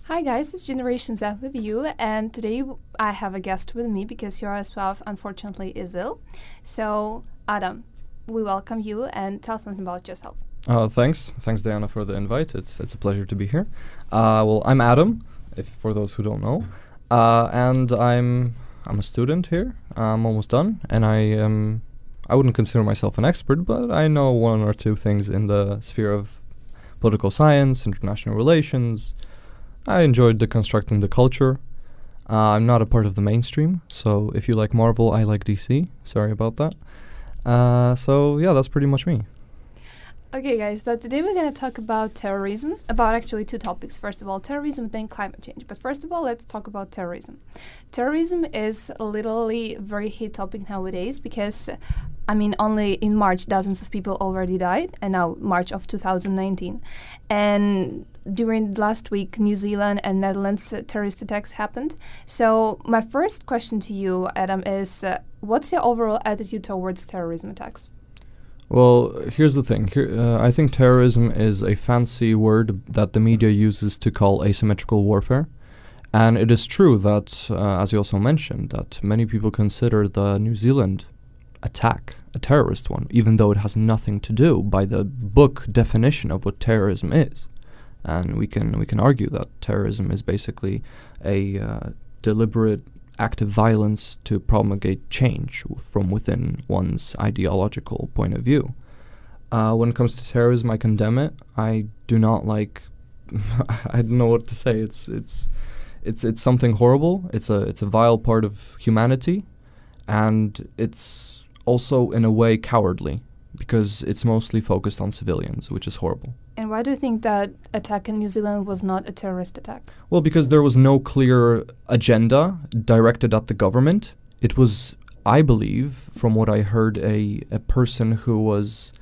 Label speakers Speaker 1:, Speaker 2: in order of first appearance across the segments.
Speaker 1: Hi guys, it's Generation Z with you, and today I have a guest with me because Yaroslav unfortunately is ill. So, Adam, we welcome you and tell something about yourself.
Speaker 2: Thanks, Diana, for the invite. It's a pleasure to be here. Well, I'm Adam, if for those who don't know, and I'm a student here. I'm almost done, and I wouldn't consider myself an expert, but I know one or two things in the sphere of political science, international relations. I enjoyed deconstructing the culture. I'm not a part of the mainstream, so if you like Marvel, I like DC. Sorry about that. So yeah, that's pretty much me.
Speaker 1: Okay, guys, so today we're going to talk about terrorism, about actually two topics. First of all, terrorism, then climate change. But first of all, let's talk about terrorism. Terrorism is literally a very hot topic nowadays because, only in March, dozens of people already died, and now March of 2019. And during last week, New Zealand and Netherlands terrorist attacks happened. So my first question to you, Adam, is what's your overall attitude towards terrorism attacks?
Speaker 2: Well, here's the thing. I think terrorism is a fancy word that the media uses to call asymmetrical warfare. And it is true that, as you also mentioned, that many people consider the New Zealand attack a terrorist one, even though it has nothing to do by the book definition of what terrorism is. And we can argue that terrorism is basically a deliberate act of violence to promulgate change from within one's ideological point of view. When it comes to terrorism, I condemn it. I do not like. I don't know what to say. It's something horrible. It's a vile part of humanity, and it's also in a way cowardly because it's mostly focused on civilians, which is horrible.
Speaker 1: And why do you think that attack in New Zealand was not a terrorist attack?
Speaker 2: Well, because there was no clear agenda directed at the government. It was, I believe, from what I heard, a person who was,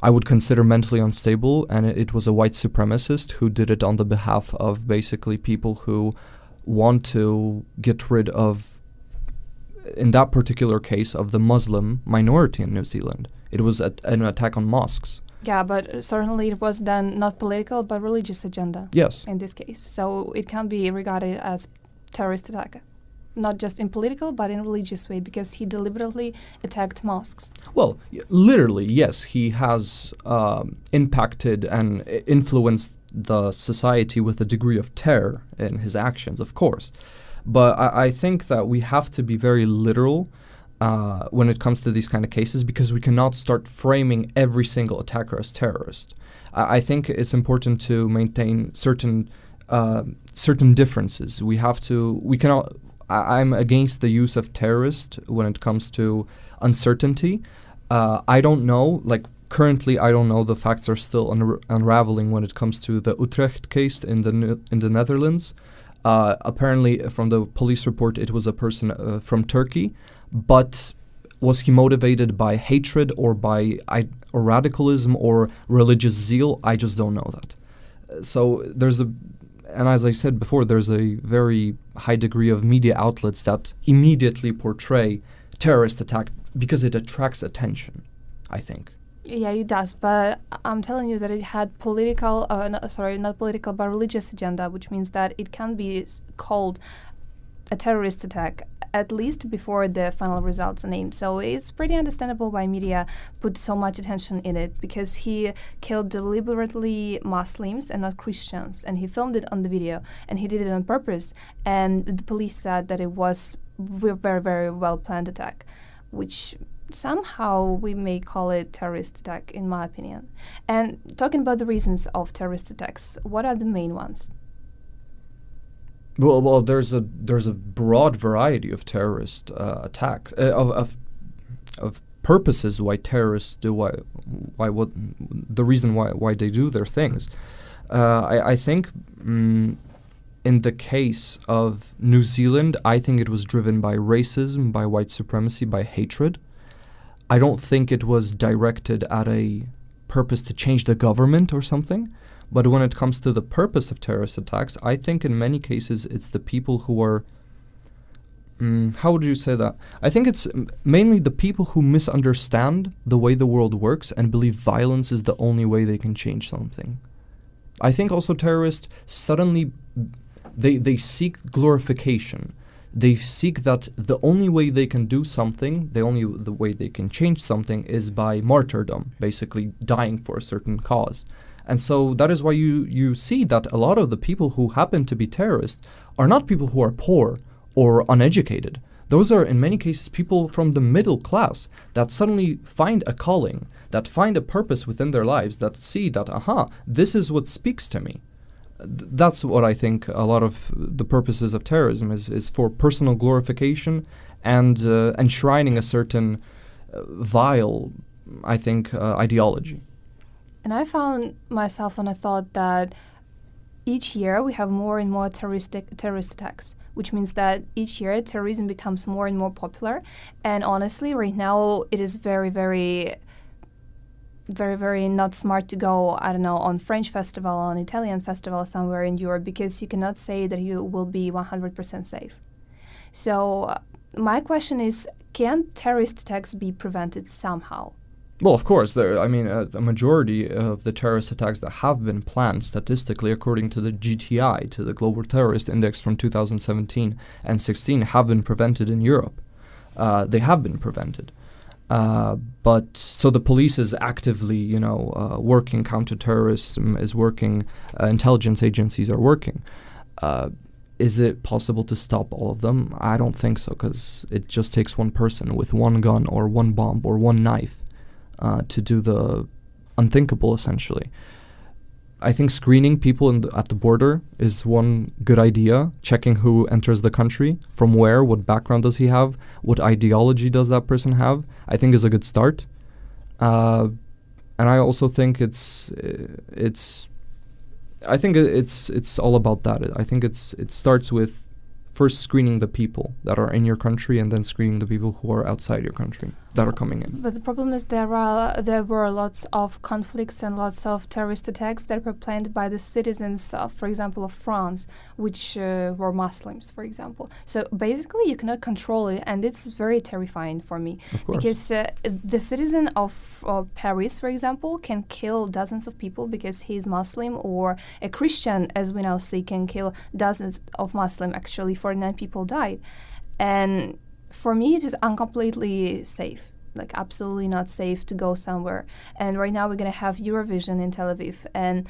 Speaker 2: I would consider mentally unstable, and it was a white supremacist who did it on the behalf of basically people who want to get rid of, in that particular case, of the Muslim minority in New Zealand. It was an attack on mosques.
Speaker 1: Yeah, but certainly it was then not political but religious agenda.
Speaker 2: Yes.
Speaker 1: In this case. So it can be regarded as terrorist attack. Not just in political but in religious way because he deliberately attacked mosques.
Speaker 2: Well, literally, yes. He has impacted and influenced the society with a degree of terror in his actions, of course. But I think that we have to be very literal when it comes to these kind of cases because we cannot start framing every single attacker as terrorist. I think it's important to maintain certain differences. We cannot. I'm against the use of terrorist when it comes to uncertainty. I don't know. Currently, I don't know. The facts are still unraveling when it comes to the Utrecht case in the Netherlands. Apparently, from the police report, it was a person from Turkey. But was he motivated by hatred or by or radicalism or religious zeal? I just don't know that. So and as I said before, there's a very high degree of media outlets that immediately portray terrorist attack because it attracts attention, I think.
Speaker 1: Yeah, it does, but I'm telling you that it had political, not political, but religious agenda, which means that it can be called a terrorist attack, at least before the final results are named. So it's pretty understandable why media put so much attention in it, because he killed deliberately Muslims and not Christians, and he filmed it on the video, and he did it on purpose, and the police said that it was a very, very well-planned attack, which somehow we may call it terrorist attack, in my opinion. And talking about the reasons of terrorist attacks, what are the main ones?
Speaker 2: Well, there's a broad variety of terrorist attacks of purposes why terrorists do the reason why they do their things. I think in the case of New Zealand, I think it was driven by racism, by white supremacy, by hatred. I don't think it was directed at a purpose to change the government or something. But when it comes to the purpose of terrorist attacks, I think in many cases it's the people who are... how would you say that? I think it's mainly the people who misunderstand the way the world works and believe violence is the only way they can change something. I think also terrorists suddenly They seek glorification. They seek that the only way they can do something, the way they can change something is by martyrdom, basically dying for a certain cause. And so that is why you see that a lot of the people who happen to be terrorists are not people who are poor or uneducated. Those are, in many cases, people from the middle class that suddenly find a calling, that find a purpose within their lives, that see that, this is what speaks to me. That's what I think a lot of the purposes of terrorism is for personal glorification and enshrining a certain vile, I think, ideology.
Speaker 1: And I found myself on a thought that each year we have more and more terrorist attacks, which means that each year terrorism becomes more and more popular. And honestly, right now it is very, very, very, very not smart to go, I don't know, on French festival, on Italian festival somewhere in Europe, because you cannot say that you will be 100% safe. So my question is, can terrorist attacks be prevented somehow?
Speaker 2: Well, of course, a majority of the terrorist attacks that have been planned statistically, according to the GTI, to the Global Terrorist Index from 2017 and 16, have been prevented in Europe. They have been prevented. But so the police is actively, working, counterterrorism is working, intelligence agencies are working. Is it possible to stop all of them? I don't think so, because it just takes one person with one gun or one bomb or one knife to do the unthinkable, essentially. I think screening people at the border is one good idea. Checking who enters the country, from where, what background does he have, what ideology does that person have, I think is a good start. And I also think it's all about that. I think it starts with first screening the people that are in your country, and then screening the people who are outside your country that are coming in.
Speaker 1: But the problem is there were lots of conflicts and lots of terrorist attacks that were planned by the citizens, for example, of France, which were Muslims, for example. So basically, you cannot control it, and it's very terrifying for me.
Speaker 2: Of course.
Speaker 1: Because the citizen of Paris, for example, can kill dozens of people because he's Muslim, or a Christian, as we now see, can kill dozens of Muslims. Actually, 49 people died. And for me, it is uncompletely safe, like absolutely not safe to go somewhere. And right now we're going to have Eurovision in Tel Aviv. And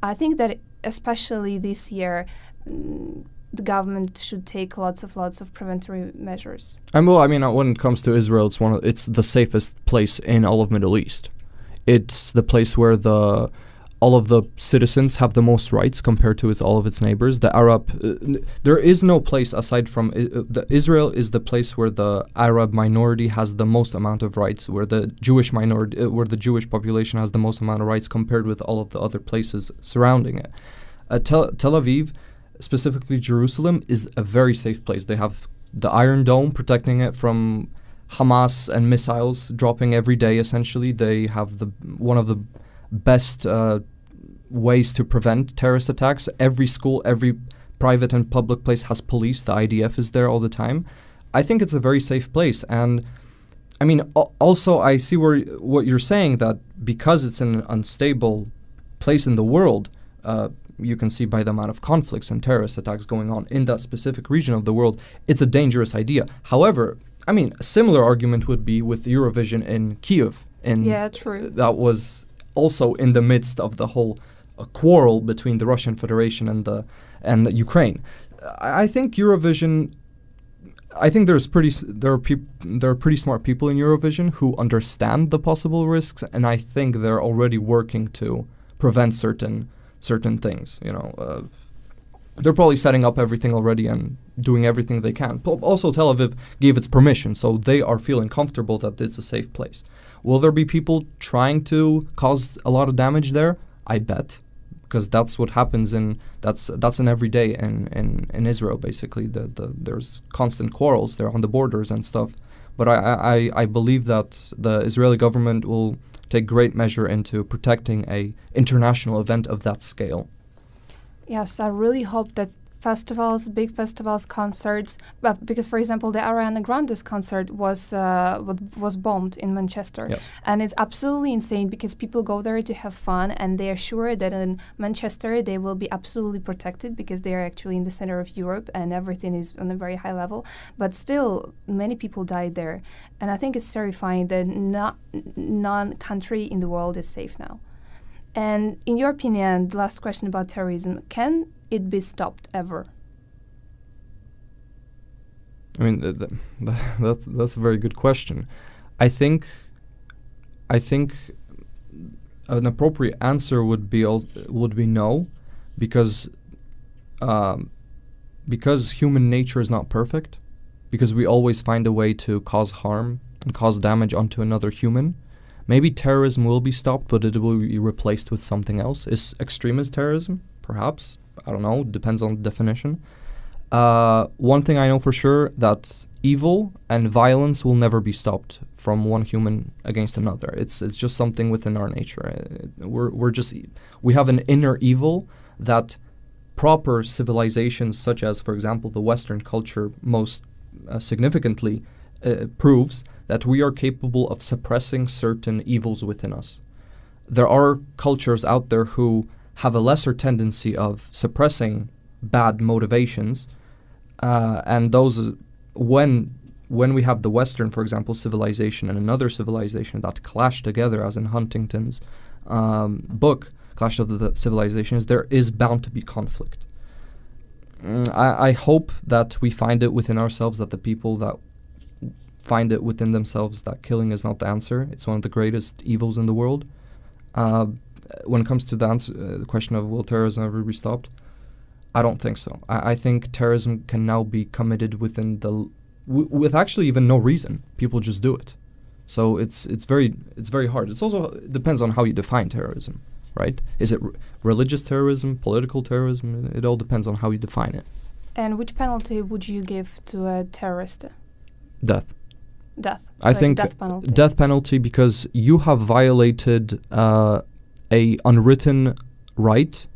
Speaker 1: I think that especially this year, the government should take lots of preventary measures.
Speaker 2: And when it comes to Israel, it's the safest place in all of Middle East. It's the place where all of the citizens have the most rights compared to all of its neighbors. There is no place aside from Israel is the place where the Arab minority has the most amount of rights, where the Jewish Jewish population has the most amount of rights compared with all of the other places surrounding it. Tel Aviv, specifically Jerusalem, is a very safe place. They have the Iron Dome protecting it from Hamas and missiles dropping every day. Essentially, they have one of the best ways to prevent terrorist attacks. Every school, every private and public place has police. The IDF is there all the time. I think it's a very safe place. And also I see what you're saying, that because it's an unstable place in the world, you can see by the amount of conflicts and terrorist attacks going on in that specific region of the world, it's a dangerous idea. However, a similar argument would be with Eurovision in Kyiv.
Speaker 1: Yeah, true.
Speaker 2: That was also in the midst of the whole quarrel between the Russian Federation and the Ukraine. I think Eurovision. I think there are pretty smart people in Eurovision who understand the possible risks, and I think they're already working to prevent certain things. They're probably setting up everything already and doing everything they can. Also, Tel Aviv gave its permission, so they are feeling comfortable that it's a safe place. Will there be people trying to cause a lot of damage there? I bet, because that's what happens that's an everyday in Israel. Basically, there's constant quarrels there on the borders and stuff. But I believe that the Israeli government will take great measure into protecting a international event of that scale.
Speaker 1: Yes, I really hope that festivals, big festivals, concerts. But because, for example, the Ariana Grande's concert was bombed in Manchester,
Speaker 2: Yes.
Speaker 1: and it's absolutely insane because people go there to have fun, and they are sure that in Manchester they will be absolutely protected because they are actually in the center of Europe and everything is on a very high level. But still, many people died there, and I think it's terrifying that not none country in the world is safe now. And in your opinion, the last question about terrorism, can it be stopped ever?
Speaker 2: I mean, that's a very good question. I think an appropriate answer would be no, because human nature is not perfect, because we always find a way to cause harm and cause damage onto another human. Maybe terrorism will be stopped, but it will be replaced with something else. Is extremist terrorism? Perhaps. I don't know. Depends on the definition. One thing I know for sure, that evil and violence will never be stopped from one human against another. It's just something within our nature. We have an inner evil that proper civilizations, such as, for example, the Western culture, most significantly proves that we are capable of suppressing certain evils within us. There are cultures out there who have a lesser tendency of suppressing bad motivations, and those, when we have the Western, for example, civilization and another civilization that clash together, as in Huntington's book, Clash of the Civilizations, there is bound to be conflict. I hope that we find it within ourselves, that the people that find it within themselves that killing is not the answer. It's one of the greatest evils in the world. When it comes to the question of will terrorism ever be stopped, I don't think so. I think terrorism can now be committed within with actually even no reason. People just do it. So it's very hard. It's also it depends on how you define terrorism, right? Is it religious terrorism, political terrorism? It all depends on how you define it.
Speaker 1: And which penalty would you give to a terrorist?
Speaker 2: Death.
Speaker 1: Death.
Speaker 2: I think death penalty, because you have violated a unwritten right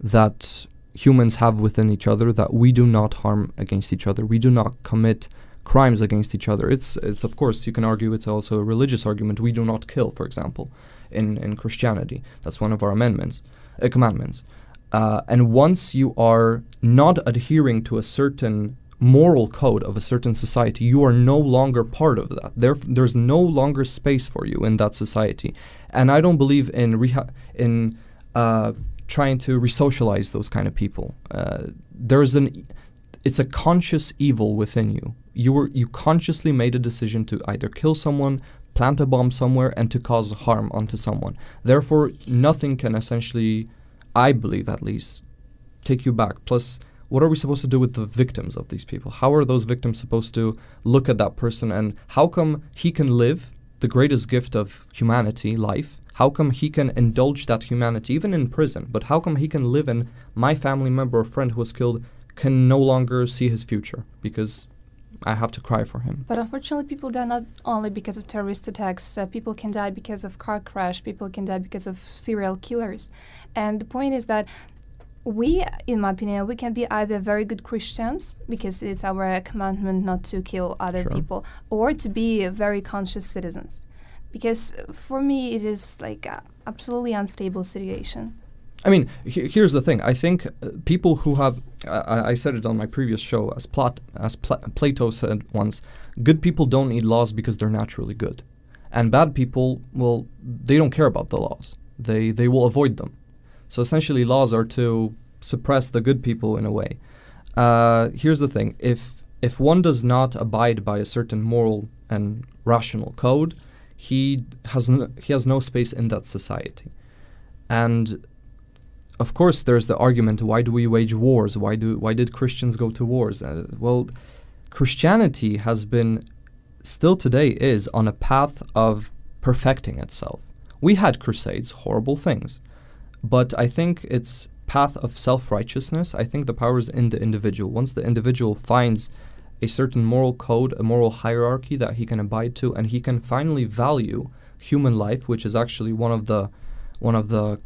Speaker 2: that humans have within each other, that we do not harm against each other. We do not commit crimes against each other. It's of course, you can argue it's also a religious argument. We do not kill, for example, in Christianity. That's one of our commandments. And once you are not adhering to a certain moral code of a certain society, you are no longer part of that. There's no longer space for you in that society. And I don't believe in trying to resocialize those kind of people. It's a conscious evil within you. You consciously made a decision to either kill someone, plant a bomb somewhere, and to cause harm onto someone. Therefore, nothing can essentially, I believe at least, take you back. Plus, what are we supposed to do with the victims of these people? How are those victims supposed to look at that person, and how come he can live the greatest gift of humanity, life? How come he can indulge that humanity even in prison? But how come he can live and my family member or friend who was killed can no longer see his future because I have to cry for him?
Speaker 1: But unfortunately, people die not only because of terrorist attacks. People can die because of car crash. People can die because of serial killers. And the point is that we, in my opinion, we can be either very good Christians, because it's our commandment not to kill other people, or to be very conscious citizens. Because for me, it is like a absolutely unstable situation.
Speaker 2: I mean, here's the thing. I think people who have, I said it on my previous show, as Plato said once, good people don't need laws because they're naturally good. And bad people, well, they don't care about the laws. They will avoid them. So essentially, laws are to suppress the good people in a way. Here's the thing. If one does not abide by a certain moral and rational code, he has no space in that society. And of course, there's the argument: why do we wage wars? Why did Christians go to wars? Well, Christianity has been, still today is, on a path of perfecting itself. We had crusades, horrible things, but I think it's path of self-righteousness. I think the power is in the individual. Once the individual finds a certain moral code, a moral hierarchy that he can abide to, and he can finally value human life, which is actually one of the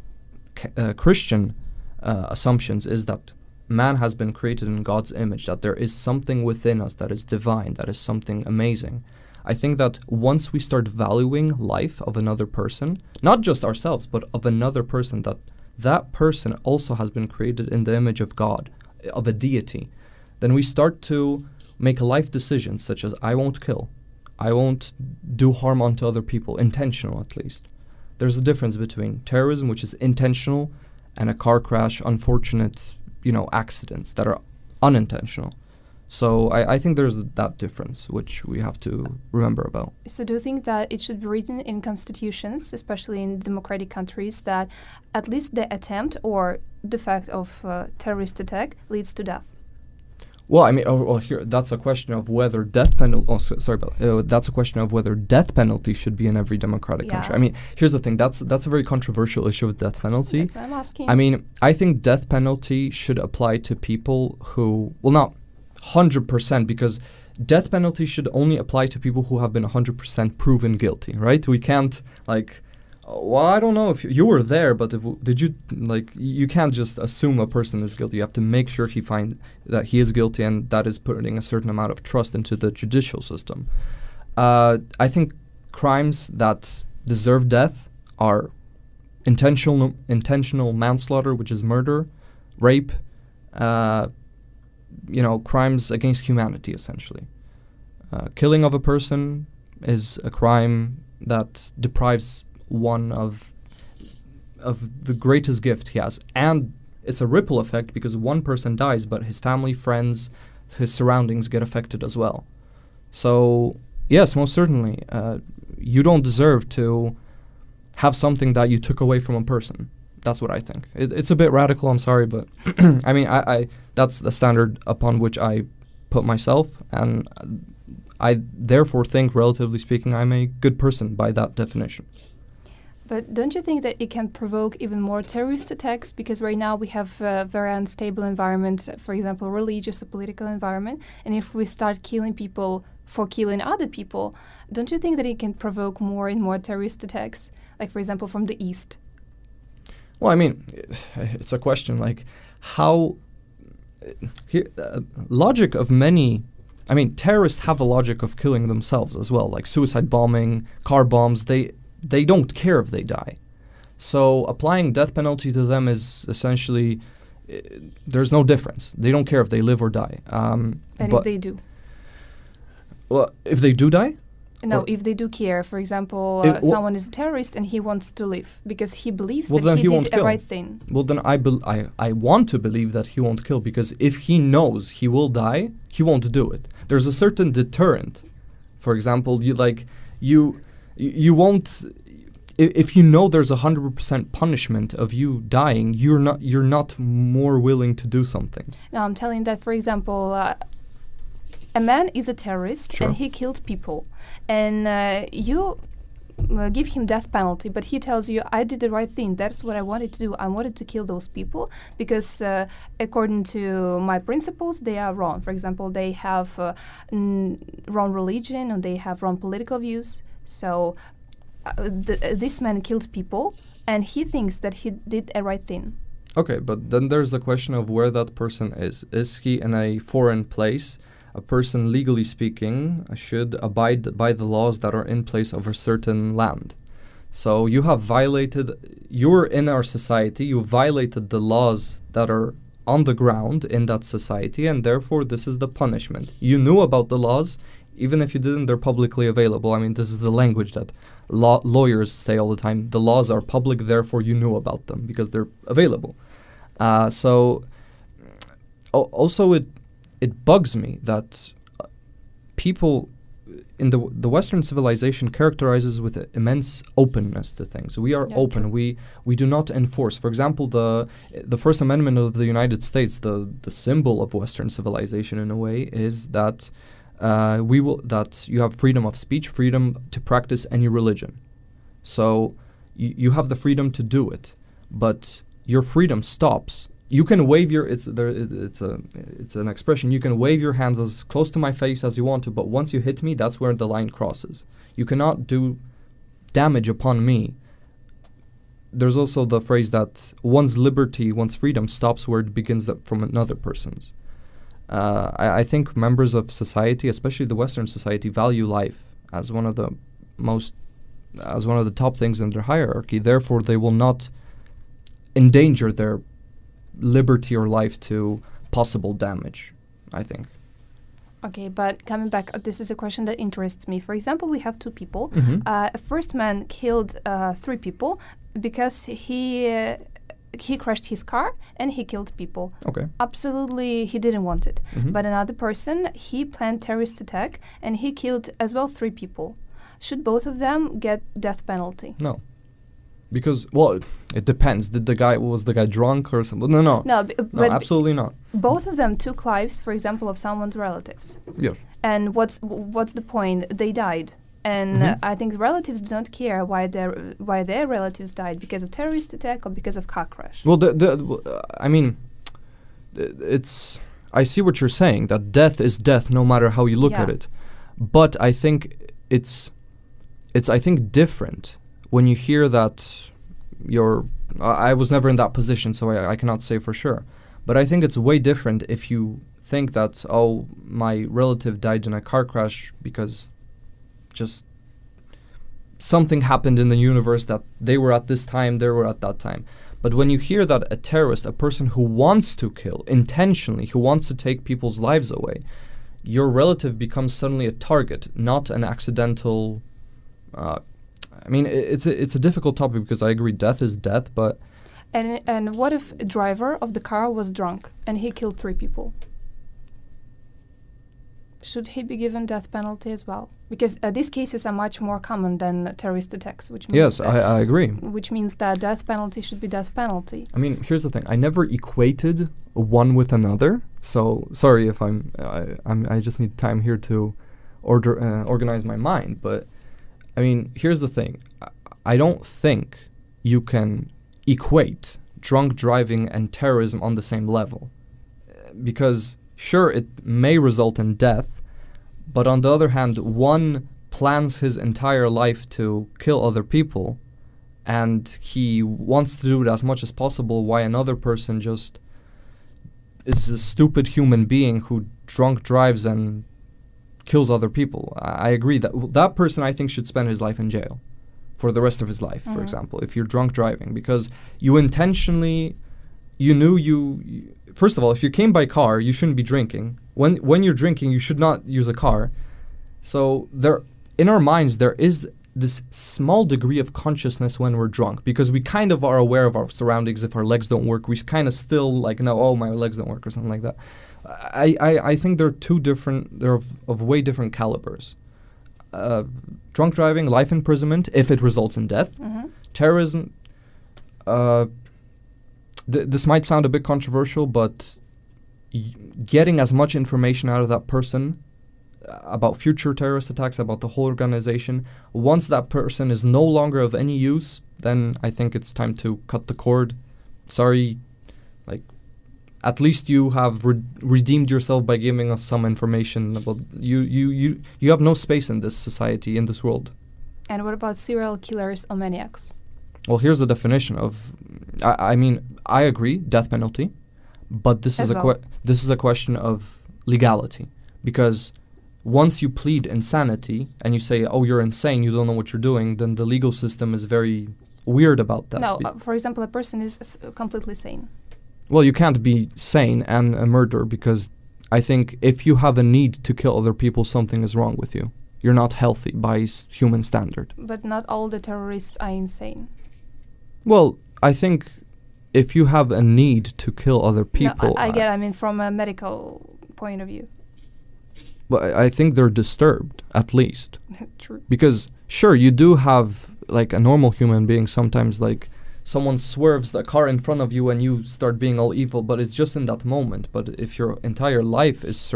Speaker 2: Christian assumptions, is that man has been created in God's image, that there is something within us that is divine, that is something amazing. I think that once we start valuing life of another person, not just ourselves, but of another person, that person also has been created in the image of God, of a deity, then we start to make life decisions such as I won't kill, I won't do harm unto other people, intentional at least. There's a difference between terrorism, which is intentional, and a car crash, unfortunate, accidents that are unintentional. So I think there's that difference, which we have to remember about.
Speaker 1: So do you think that it should be written in constitutions, especially in democratic countries, that at least the attempt or the fact of terrorist attack leads to death?
Speaker 2: Well, I mean, here that's a question of whether death penalty. That's a question of whether death penalty should be in every democratic country. I mean, here's the thing. That's a very controversial issue with death penalty.
Speaker 1: That's what I'm asking.
Speaker 2: I mean, I think death penalty should apply to people who, well, not 100%, because death penalty should only apply to people who have been 100% proven guilty, right? We can't well, I don't know if you were there, but you can't just assume a person is guilty. You have to make sure that he is guilty, and that is putting a certain amount of trust into the judicial system. I think crimes that deserve death are intentional manslaughter, which is murder, rape, crimes against humanity, essentially. Killing of a person is a crime that deprives one of the greatest gift he has, and it's a ripple effect because one person dies, but his family, friends, his surroundings get affected as well. So yes, most certainly, you don't deserve to have something that you took away from a person. That's what I think. It's a bit radical, I'm sorry, but I mean, I that's the standard upon which I put myself, and I therefore think, relatively speaking, I'm a good person by that definition.
Speaker 1: But don't you think that it can provoke even more terrorist attacks? Because right now we have a very unstable environment, for example, religious or political environment. And if we start killing people for killing other people, don't you think that it can provoke more and more terrorist attacks? Like, for example, from the East?
Speaker 2: Well, I mean, it's a question like how... logic of many... I mean, terrorists have a logic of killing themselves as well, like suicide bombing, car bombs. They don't care if they die. So applying death penalty to them is essentially, there's no difference. They don't care if they live or die.
Speaker 1: And if they do?
Speaker 2: Well, if they do die?
Speaker 1: No, if they do care. For example, someone is a terrorist and he wants to live because he believes that he did a right thing.
Speaker 2: Well, then I want to believe that he won't kill, because if he knows he will die, he won't do it. There's a certain deterrent. For example, you won't, if you know there's 100% punishment of you dying, you're not more willing to do something.
Speaker 1: No, I'm telling that, for example, a man is a terrorist,
Speaker 2: sure,
Speaker 1: and he killed people, and you give him death penalty, but he tells you, I did the right thing. That's what I wanted to do. I wanted to kill those people because according to my principles, they are wrong. For example, they have wrong religion, or they have wrong political views. So this man killed people, and he thinks that he did a right thing.
Speaker 2: Okay, but then there's the question of where that person is. Is he in a foreign place? A person, legally speaking, should abide by the laws that are in place of a certain land. So you're in our society, you violated the laws that are on the ground in that society, and therefore this is the punishment. You knew about the laws. Even if you didn't, they're publicly available. I mean, this is the language that lawyers say all the time. The laws are public, therefore you knew about them because they're available. Also, it bugs me that people in the Western civilization characterizes with immense openness to things. We are open. True. We do not enforce. For example, the First Amendment of the United States, the symbol of Western civilization in a way, is that that you have freedom of speech, freedom to practice any religion. So you have the freedom to do it, but your freedom stops. You can wave it's an expression. You can wave your hands as close to my face as you want to, but once you hit me, that's where the line crosses. You cannot do damage upon me there's also the phrase that one's liberty, one's freedom stops where it begins from another person's. I think members of society, especially the Western society, value life as one of the top things in their hierarchy. Therefore, they will not endanger their liberty or life to possible damage, I think.
Speaker 1: Okay, but coming back, this is a question that interests me. For example, we have two people. A first man killed 3 people because he crashed his car and he killed people.
Speaker 2: Okay.
Speaker 1: Absolutely, he didn't want it. But another person, he planned terrorist attack and he killed as well 3 people. Should both of them get death penalty?
Speaker 2: No. Because, well, it depends. Was the guy drunk or something? No,
Speaker 1: but
Speaker 2: absolutely not.
Speaker 1: Both of them took lives, for example, of someone's relatives.
Speaker 2: Yes.
Speaker 1: And what's the point? They died. And I think relatives do not care why their relatives died, because of terrorist attack or because of car crash.
Speaker 2: Well, I mean, I see what you're saying, that death is death no matter how you look at it. But I think it's I think different when you hear that I was never in that position, so I cannot say for sure. But I think it's way different if you think that, oh, my relative died in a car crash because just something happened in the universe that they were at this time, they were at that time. But when you hear that a terrorist, a person who wants to kill intentionally, who wants to take people's lives away, your relative becomes suddenly a target, not an accidental... I mean, it's a difficult topic because I agree death is death, but...
Speaker 1: And what if a driver of the car was drunk and he killed 3 people? Should he be given death penalty as well? Because these cases are much more common than terrorist attacks, which means...
Speaker 2: Yes, I agree.
Speaker 1: Which means that death penalty should be death penalty.
Speaker 2: I mean, here's the thing. I never equated one with another, so sorry if I just need time here to organize my mind, but... I mean, here's the thing. I don't think you can equate drunk driving and terrorism on the same level. Because, sure, it may result in death, but on the other hand, one plans his entire life to kill other people, and he wants to do it as much as possible, while another person just is a stupid human being who drunk drives and kills other people. I agree that person, I think, should spend his life in jail for the rest of his life, for example, if you're drunk driving, because you intentionally, first of all, if you came by car, you shouldn't be drinking. When you're drinking, you should not use a car. So in our minds, there is this small degree of consciousness when we're drunk, because we kind of are aware of our surroundings. If our legs don't work, we kind of still know, oh, my legs don't work or something like that. I think they're of way different calibers. Drunk driving, life imprisonment, if it results in death. Terrorism, this might sound a bit controversial, but getting as much information out of that person about future terrorist attacks, about the whole organization, once that person is no longer of any use, then I think it's time to cut the cord. Sorry, at least you have redeemed yourself by giving us some information. About you have no space in this society, in this world.
Speaker 1: And what about serial killers or maniacs?
Speaker 2: Well, here's the definition of... I mean, I agree, death penalty, but this is a question of legality. Because once you plead insanity and you say, oh, you're insane, you don't know what you're doing, then the legal system is very weird about that.
Speaker 1: No, for example, a person is completely sane.
Speaker 2: Well, you can't be sane and a murderer, because I think if you have a need to kill other people, something is wrong with you. You're not healthy by human standard.
Speaker 1: But not all the terrorists are insane.
Speaker 2: Well, I think if you have a need to kill other people...
Speaker 1: No, I mean from a medical point of view.
Speaker 2: Well, I think they're disturbed, at least.
Speaker 1: True.
Speaker 2: Because, sure, you do have, a normal human being sometimes, someone swerves the car in front of you and you start being all evil, but it's just in that moment. But if your entire life is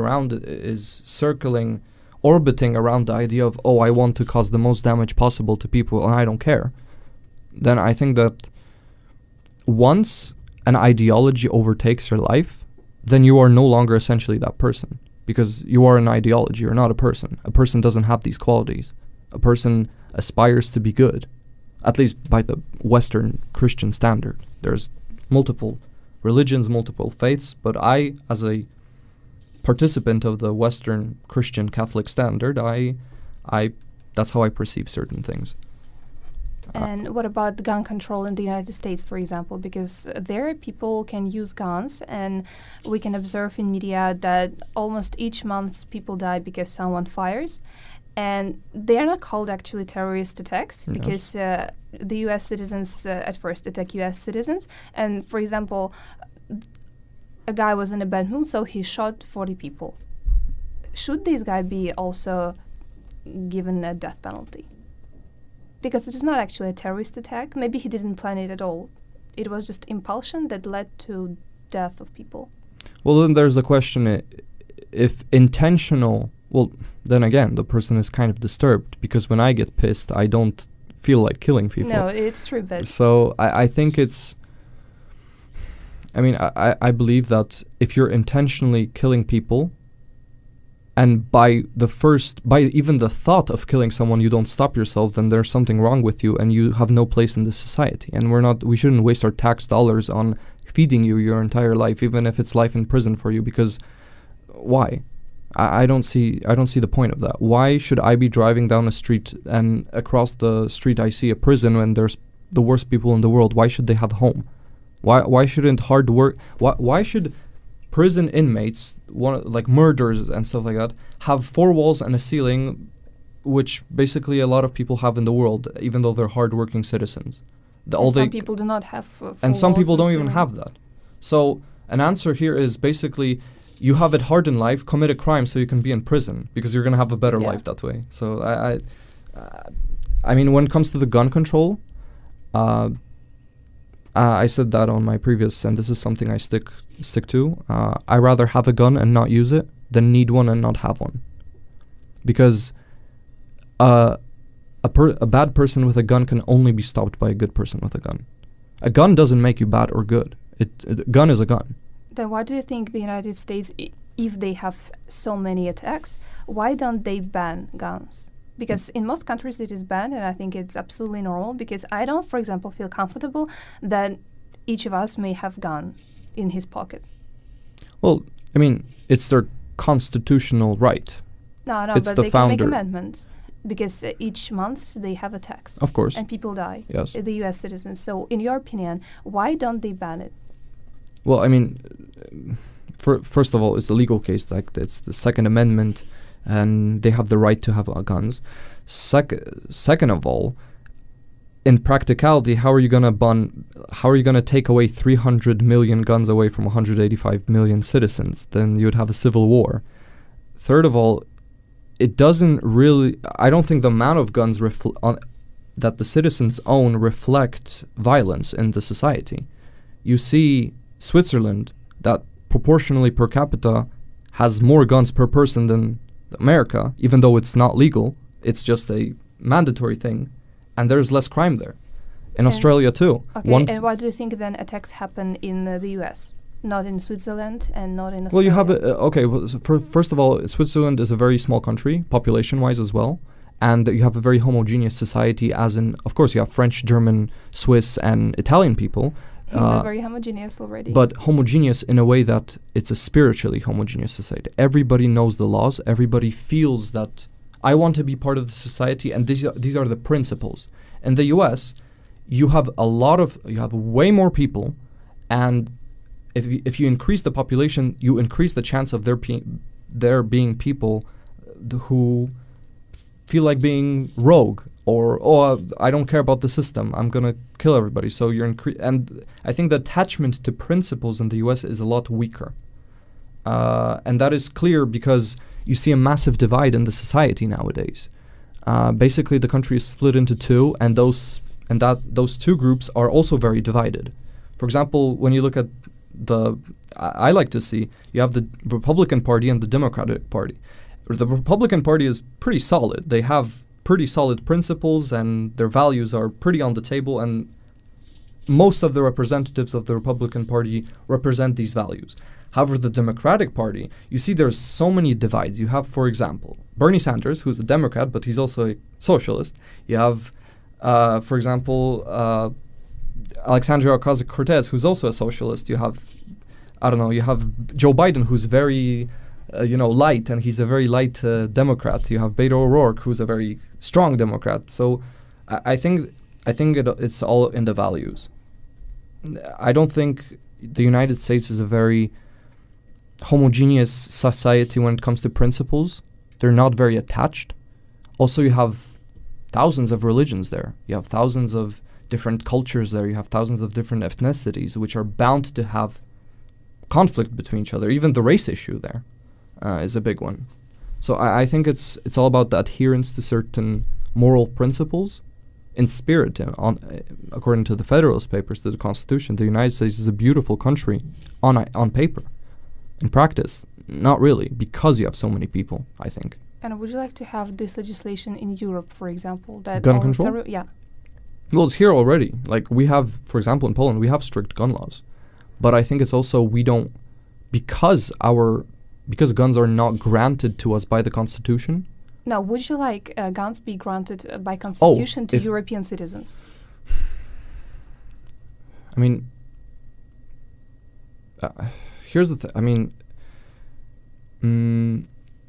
Speaker 2: orbiting around the idea of, oh, I want to cause the most damage possible to people and I don't care, then I think that once an ideology overtakes your life, then you are no longer essentially that person, because you are an ideology, you're not a person. A person doesn't have these qualities. A person aspires to be good. at least by the Western Christian standard. There's multiple religions, multiple faiths, but I, as a participant of the Western Christian Catholic standard, I that's how I perceive certain things.
Speaker 1: And what about gun control in the United States, for example? Because there people can use guns, and we can observe in media that almost each month people die because someone fires. And they are not called actually terrorist attacks because the U.S. citizens at first attack U.S. citizens. And for example, a guy was in a bad mood, so he shot 40 people. Should this guy be also given a death penalty? Because it is not actually a terrorist attack. Maybe he didn't plan it at all. It was just impulsion that led to death of people.
Speaker 2: Well, then there's the question, if intentional, well, then again, the person is kind of disturbed, because when I get pissed, I don't feel like killing people.
Speaker 1: No, it's true, but...
Speaker 2: So I think it's... I mean, I believe that if you're intentionally killing people, and by even the thought of killing someone, you don't stop yourself, then there's something wrong with you, and you have no place in this society. And we shouldn't waste our tax dollars on feeding you your entire life, even if it's life in prison for you, because why? I don't see the point of that. Why should I be driving down a street and across the street I see a prison when there's the worst people in the world? Why should they have a home? Why shouldn't hard work? Why should prison inmates, like murderers and stuff like that, have 4 walls and a ceiling, which basically a lot of people have in the world, even though they're hardworking citizens?
Speaker 1: Some people do not have
Speaker 2: and some people don't even have that. So an answer here is basically, you have it hard in life, commit a crime so you can be in prison, because you're going to have a better life that way. So I mean, when it comes to the gun control, I said that on my previous, and this is something I stick to. I rather have a gun and not use it than need one and not have one, because a bad person with a gun can only be stopped by a good person with a gun. A gun doesn't make you bad or good. A gun is a gun.
Speaker 1: Then why do you think the United States, if they have so many attacks, why don't they ban guns? Because in most countries it is banned, and I think it's absolutely normal, because I don't, for example, feel comfortable that each of us may have gun in his pocket.
Speaker 2: Well, I mean, it's their constitutional right.
Speaker 1: No,
Speaker 2: it's
Speaker 1: but
Speaker 2: the
Speaker 1: they
Speaker 2: founder.
Speaker 1: can make amendments, because each month they have attacks.
Speaker 2: Of course.
Speaker 1: And people die.
Speaker 2: Yes.
Speaker 1: The U.S. citizens. So in your opinion, why don't they ban it?
Speaker 2: Well, I mean, first of all, it's a legal case. Like, it's the Second Amendment, and they have the right to have guns. Second of all, in practicality, how are you gonna take away 300 million guns away from 185 million citizens? Then you would have a civil war. Third of all, it doesn't really. I don't think the amount of guns that the citizens own reflect violence in the society. You see Switzerland, that proportionally per capita has more guns per person than America, even though it's not legal. It's just a mandatory thing, and there's less crime there. In Australia too.
Speaker 1: Okay, and why do you think then attacks happen in the US, not in Switzerland and not in Australia?
Speaker 2: Well, you have first of all, Switzerland is a very small country, population-wise as well, and you have a very homogeneous society, as in, of course, you have French, German, Swiss, and Italian people.
Speaker 1: Very homogeneous already.
Speaker 2: But homogeneous in a way that it's a spiritually homogeneous society. Everybody knows the laws. Everybody feels that I want to be part of the society, and these are the principles. In the U.S., you have way more people, and if you increase the population, you increase the chance of there being people who feel like being rogue, or I don't care about the system, I'm gonna kill everybody. So and I think the attachment to principles in the U.S. is a lot weaker, and that is clear because you see a massive divide in the society nowadays. Basically, the country is split into two, and those two groups are also very divided. For example, when you look at I like to see, you have the Republican Party and the Democratic Party. The Republican Party is pretty solid. They have pretty solid principles, and their values are pretty on the table, and most of the representatives of the Republican Party represent these values. However, the Democratic Party, you see there's so many divides. You have, for example, Bernie Sanders, who's a Democrat, but he's also a socialist. You have For example, Alexandria Ocasio-Cortez, who's also a socialist. You have, I don't know, you have Joe Biden, who's very, light, and he's a very light Democrat. You have Beto O'Rourke, who's a very strong Democrat. So I think it's all in the values. I don't think the United States is a very homogeneous society when it comes to principles. They're not very attached. Also, you have thousands of religions there. You have thousands of different cultures there. You have thousands of different ethnicities, which are bound to have conflict between each other. Even the race issue there is a big one. So I think it's all about the adherence to certain moral principles. In spirit, according to the Federalist Papers, to the Constitution, the United States is a beautiful country on paper. In practice, not really, because you have so many people, I think.
Speaker 1: And would you like to have this legislation in Europe, for example? That
Speaker 2: gun control?
Speaker 1: Yeah.
Speaker 2: Well, it's here already. Like, we have, for example, in Poland, we have strict gun laws. But I think it's also because guns are not granted to us by the Constitution.
Speaker 1: Now, would you like guns be granted by Constitution to European citizens?
Speaker 2: I mean, here's the thing. I mean,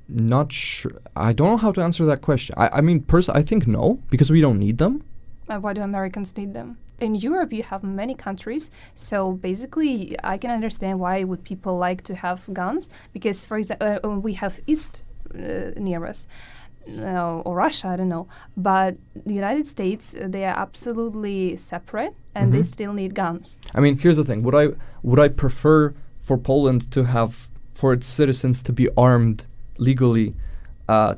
Speaker 2: not sure. I don't know how to answer that question. I mean, I think no, because we don't need them.
Speaker 1: Why do Americans need them? In Europe, you have many countries, so basically, I can understand why would people like to have guns, because, for example, we have East near us. Or Russia, I don't know. But the United States, they are absolutely separate, and they still need guns.
Speaker 2: I mean, here's the thing. Would I prefer for Poland to have, for its citizens to be armed legally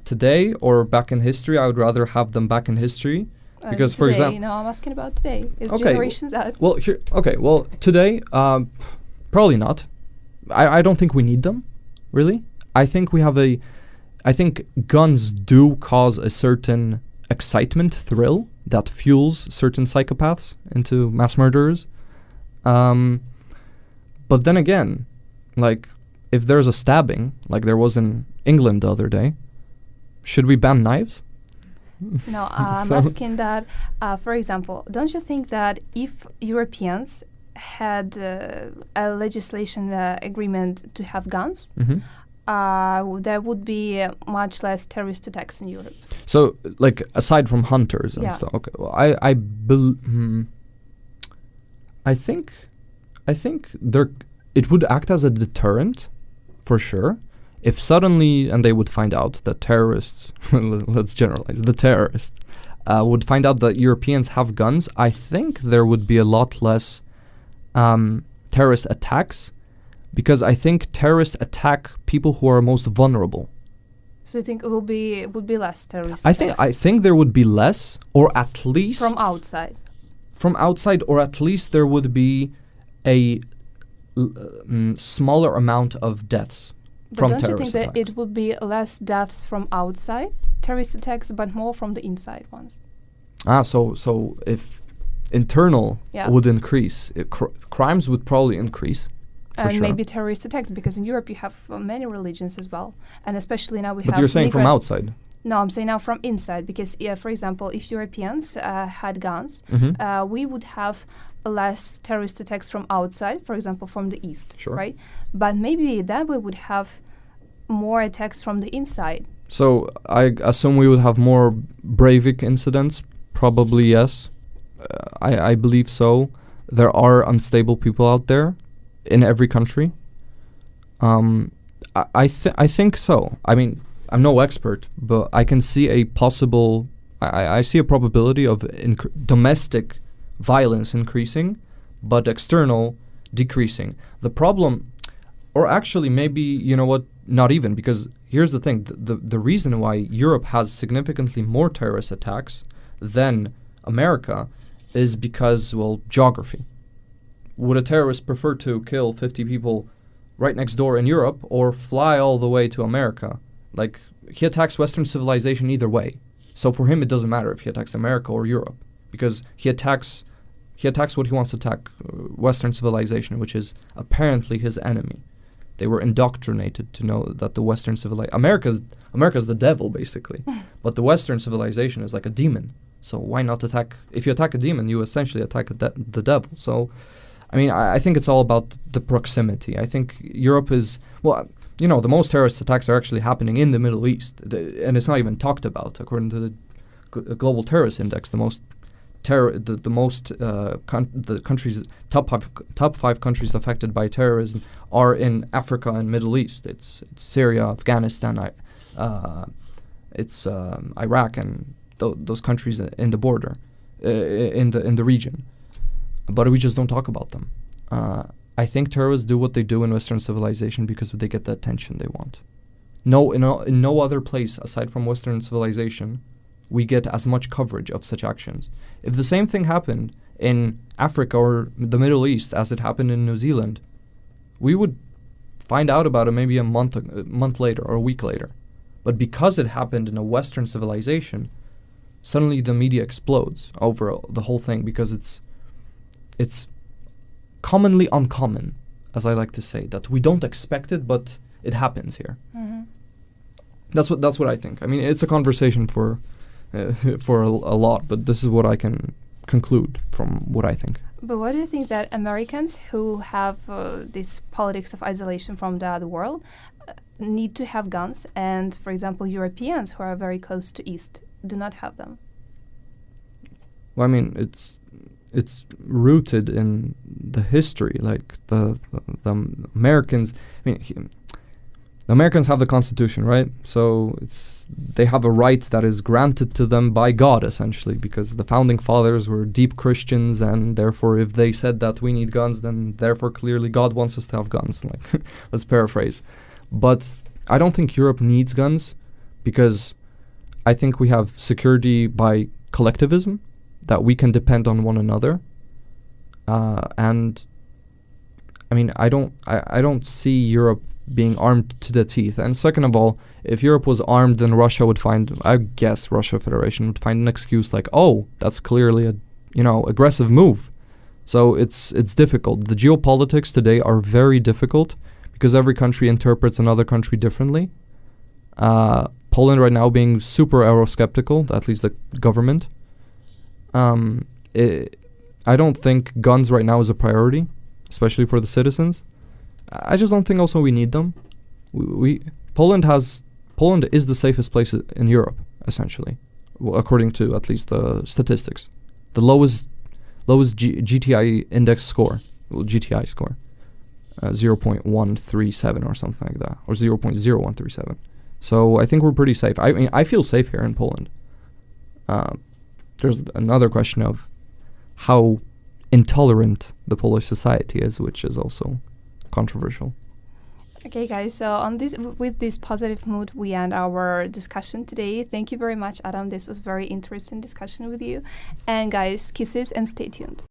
Speaker 2: today or back in history? I would rather have them back in history. Because,
Speaker 1: today,
Speaker 2: for example...
Speaker 1: No, I'm asking about today. It's generations out.
Speaker 2: Well, today, probably not. I don't think we need them, really. I think guns do cause a certain excitement, thrill, that fuels certain psychopaths into mass murderers. But then again, like, if there's a stabbing, like there was in England the other day, should we ban knives?
Speaker 1: No, I'm asking that, for example, don't you think that if Europeans had a legislation agreement to have guns, there would be much less terrorist attacks in Europe.
Speaker 2: So, like, aside from hunters and stuff. Okay. Well, I think it would act as a deterrent, for sure. If suddenly, and they would find out that terrorists, let's generalize, the terrorists would find out that Europeans have guns, I think there would be a lot less terrorist attacks. Because I think terrorists attack people who are most vulnerable.
Speaker 1: So you think it would be less terrorist
Speaker 2: attacks? I think there would be less, or at least
Speaker 1: from outside.
Speaker 2: From outside, or at least there would be a smaller amount of deaths from terrorist attacks. But don't you think
Speaker 1: that it would be less deaths from outside terrorist attacks, but more from the inside ones?
Speaker 2: So if internal would increase, crimes would probably increase.
Speaker 1: And maybe terrorist attacks, because in Europe you have many religions as well. And especially now we have...
Speaker 2: But you're saying from outside?
Speaker 1: No, I'm saying now from inside. Because, for example, if Europeans had guns, we would have less terrorist attacks from outside, for example, from the east, right? But maybe that way would have more attacks from the inside.
Speaker 2: So I assume we would have more Breivik incidents? Probably yes. I believe so. There are unstable people out there. In every country, I think so. I mean, I'm no expert, but I can see a possible. I see a probability of domestic violence increasing, but external decreasing. The problem, or actually maybe not even, because here's the thing: the reason why Europe has significantly more terrorist attacks than America is because, well, geography. Would a terrorist prefer to kill 50 people right next door in Europe or fly all the way to America? Like, he attacks Western civilization either way. So for him, it doesn't matter if he attacks America or Europe, because he attacks what he wants to attack, Western civilization, which is apparently his enemy. They were indoctrinated to know that the Western civilization... America's the devil, basically. But the Western civilization is like a demon. So why not attack? If you attack a demon, you essentially attack the devil. So, I mean, I think it's all about the proximity. I think Europe is, well, the most terrorist attacks are actually happening in the Middle East, and it's not even talked about. According to the Global Terrorist Index, the countries, top five countries affected by terrorism are in Africa and Middle East. It's Syria, Afghanistan, it's Iraq, and those countries in the border, in the region. But we just don't talk about them. I think terrorists do what they do in Western civilization because they get the attention they want. In no other place aside from Western civilization we get as much coverage of such actions. If the same thing happened in Africa or the Middle East as it happened in New Zealand, we would find out about it maybe a month later or a week later. But because it happened in a Western civilization, suddenly the media explodes over the whole thing because it's commonly uncommon, as I like to say, that we don't expect it, but it happens here.
Speaker 1: Mm-hmm.
Speaker 2: That's what I think. I mean, it's a conversation for a lot, but this is what I can conclude from what I think.
Speaker 1: But what do you think that Americans who have this politics of isolation from the other world need to have guns, and, for example, Europeans who are very close to East do not have them?
Speaker 2: Well, I mean, it's rooted in the history. Like the Americans, I mean, the Americans have the Constitution, right? So they have a right that is granted to them by God, essentially, because the founding fathers were deep Christians, and therefore, if they said that we need guns, then therefore clearly God wants us to have guns. Like, let's paraphrase. But I don't think Europe needs guns, because I think we have security by collectivism, that we can depend on one another, and I mean, I don't see Europe being armed to the teeth. And second of all, if Europe was armed, then Russia Federation would find an excuse like, oh, that's clearly a aggressive move. So it's difficult. The geopolitics today are very difficult because every country interprets another country differently. Poland right now being super Eurosceptical, at least the government. I don't think guns right now is a priority, especially for the citizens. I just don't think also we need them. Poland is the safest place in Europe, essentially, according to at least the statistics. The lowest GTI index score, GTI score, 0.137 or something like that, or 0.0137. So I think we're pretty safe. I mean, I feel safe here in Poland. There's another question of how intolerant the Polish society is, which is also controversial.
Speaker 1: Okay, guys, so with this positive mood, we end our discussion today. Thank you very much, Adam. This was very interesting discussion with you. And guys, kisses and stay tuned.